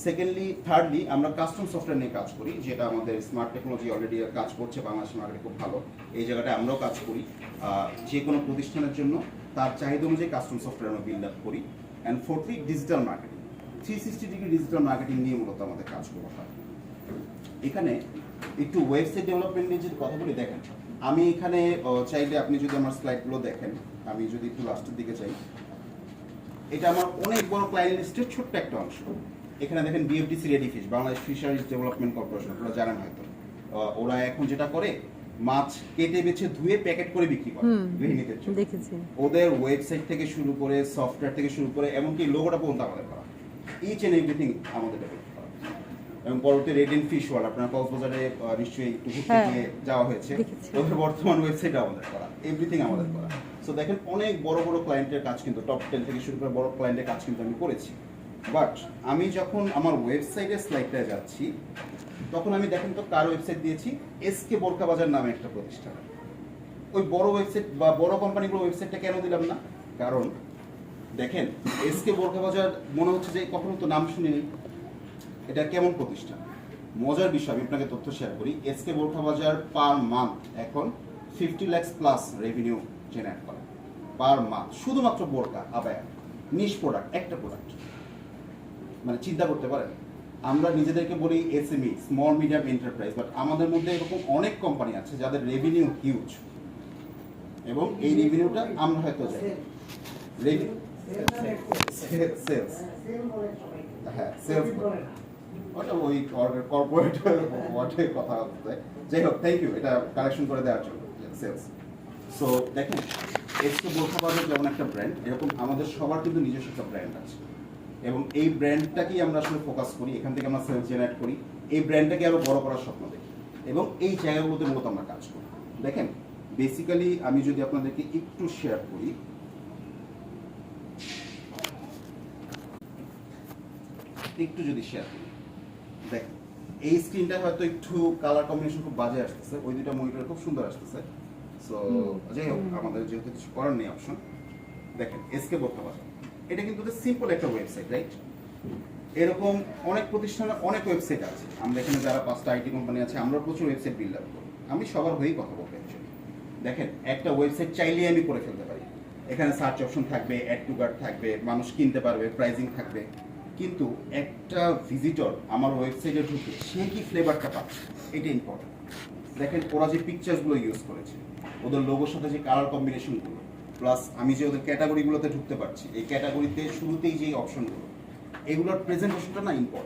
Secondly thirdly আমরা custom software নিয়ে কাজ করি, যেটা আমাদের স্মার্ট টেকনোলজি অলরেডি কাজ করছে বাংলাদেশের মার্কেটে খুব ভালো। এই জায়গাটায় আমরাও কাজ করি। যে কোনো প্রতিষ্ঠানের জন্য তার চাহিদা অনুযায়ী কাস্টম সফটওয়্যার আমরা বিল্ড আপ করি। And fourthly digital marketing, 360 degree digital marketing নিয়ে মূলত আমাদের কাজ করা হয়। এখানে একটু ওয়েবসাইট ডেভেলপমেন্ট নিয়ে যদি কথা বলি, দেখেন আমি এখানে চাইলে আপনি যদি আমার স্লাইডগুলো দেখেন, আমি যদি একটু লাস্টের দিকে চাই, এটা আমার অনেক বড় ক্লায়েন্ট লিস্টের ছোট্ট একটা অংশ। এখানে দেখেন BFDC ready fish, Bangladesh fisheries development corporation, আপনারা জানেন হয়তো। ওরা এখন যেটা করে মাছ কেটে বেছে ধুয়ে প্যাকেট করে বিক্রি করে গৃহিণীদের জন্য। দেখেছি ওদের ওয়েবসাইট থেকে শুরু করে সফটওয়্যার থেকে শুরু করে এমনকি লোগোটা পর্যন্ত আমাদের করা, ইচ এন্ড এভরিথিং আমাদের ডেভেলপ করা। এবং পরবর্তী রেড এন্ড ফিশ ওয়ার্ল্ড, আপনার কক্সবাজারে নিশ্চয়ই একটু ঘুরতে গিয়ে যাওয়া হয়েছে, ওদের বর্তমান ওয়েবসাইট আমাদের করা, এভরিথিং আমাদের করা। সো দেখেন অনেক বড় বড় ক্লায়েন্টের কাজ কিন্তু টপ 10 থেকে শুরু করে বড় ক্লায়েন্টের কাজ কিন্তু আমি করেছি। বাট আমি যখন আমার ওয়েবসাইটের স্লাইডটায় যাচ্ছি, তখন আমি দেখেন তো কার ওয়েবসাইট দিয়েছি, এসকে বোরকা বাজার নামে একটা প্রতিষ্ঠান। ওই বড় ওয়েবসাইট বা বড় কোম্পানিগুলোর ওয়েবসাইটটা কেন দিলাম না? কারণ দেখেন এসকে বোরকা বাজার মনে হচ্ছে যে কখনো তো নাম শুনিনি, এটা কেমন প্রতিষ্ঠান। মজার বিষয় আমি আপনাকে তথ্য শেয়ার করি, এসকে বোরকা বাজার পার মান্থ এখন 50 লাখ প্লাস রেভিনিউ জেনারেট করে পার মান্থ, শুধুমাত্র বোরকা আবায়া, নিশ প্রোডাক্ট, একটা প্রোডাক্ট। মানে চিন্তা করতে পারেন, আমরা নিজেদেরকে বলি SME, small medium enterprise, but আমাদের মধ্যে এরকম অনেক কোম্পানি আছে যাদের রেভিনিউ হিউজ, এবং এই রেভিনিউটা আমরা হয়তো যাই সেলস, হ্যাঁ সেলস, ওটা ওই কর্পোরেট ওয়ার্ডে কথা হচ্ছে। যাই হোক, থ্যাংক ইউ এটা কালেকশন করে দেওয়ার জন্য, সেলস। সো দেখেন এসকে বোরকা বাজার যেমন একটা ব্র্যান্ড, এরকম আমাদের সবার কিন্তু নিজস্ব একটা ব্র্যান্ড আছে, এবং এই ব্র্যান্ডটাকেই আমরা আসলে ফোকাস করি, এখান থেকে আমরা সেলস জেনারেট করি, এই ব্র্যান্ডটাকে আরো বড় করার স্বপ্ন দেখি, এবং এই জায়গাগুলোতে মূলত আমরা কাজ করি। দেখেন বেসিক্যালি আমি যদি আপনাদেরকে একটু শেয়ার করি, একটু যদি শেয়ার করি, দেখেন এই স্ক্রিনটা হয়তো একটু কালার কম্বিনেশন খুব বাজে আসতেছে, ওই দুটো মনিটর খুব সুন্দর আসতেছে। সো যাই হোক, আমাদের যেহেতু কিছু করার নেই অপশন। দেখেন এসকে বোরকা বাজার, এটা কিন্তু সিম্পল একটা ওয়েবসাইট, রাইট? এরকম অনেক প্রতিষ্ঠানের অনেক ওয়েবসাইট আছে। আমরা এখানে যারা 5টা আইটি কোম্পানি আছে, আমরা প্রচুর ওয়েবসাইট বিল্ড আপ করি। আমি সবার হয়েই কথা বলতে চাই। দেখেন একটা ওয়েবসাইট চাইলেই আমি করে ফেলতে পারি, এখানে সার্চ অপশন থাকবে, অ্যাড টু কার্ট থাকবে, মানুষ কিনতে পারবে, প্রাইজিং থাকবে, কিন্তু একটা ভিজিটর আমার ওয়েবসাইটে ঢুকে সে কি ফ্লেভারটা পাচ্ছে, এটা ইম্পর্টেন্ট। দেখেন ওরা যে পিকচার্সগুলো ইউজ করেছে, ওদের লোগোর সাথে যে কালার কম্বিনেশনগুলো, প্লাস আমি যে ওদের ক্যাটাগরিগুলোতে ঢুকতে পারছি, এই ক্যাটাগরিতে শুরুতেই যে অপশনগুলো, এগুলোর প্রেজেন্টেশনটা না ইম্পর্টেন্ট।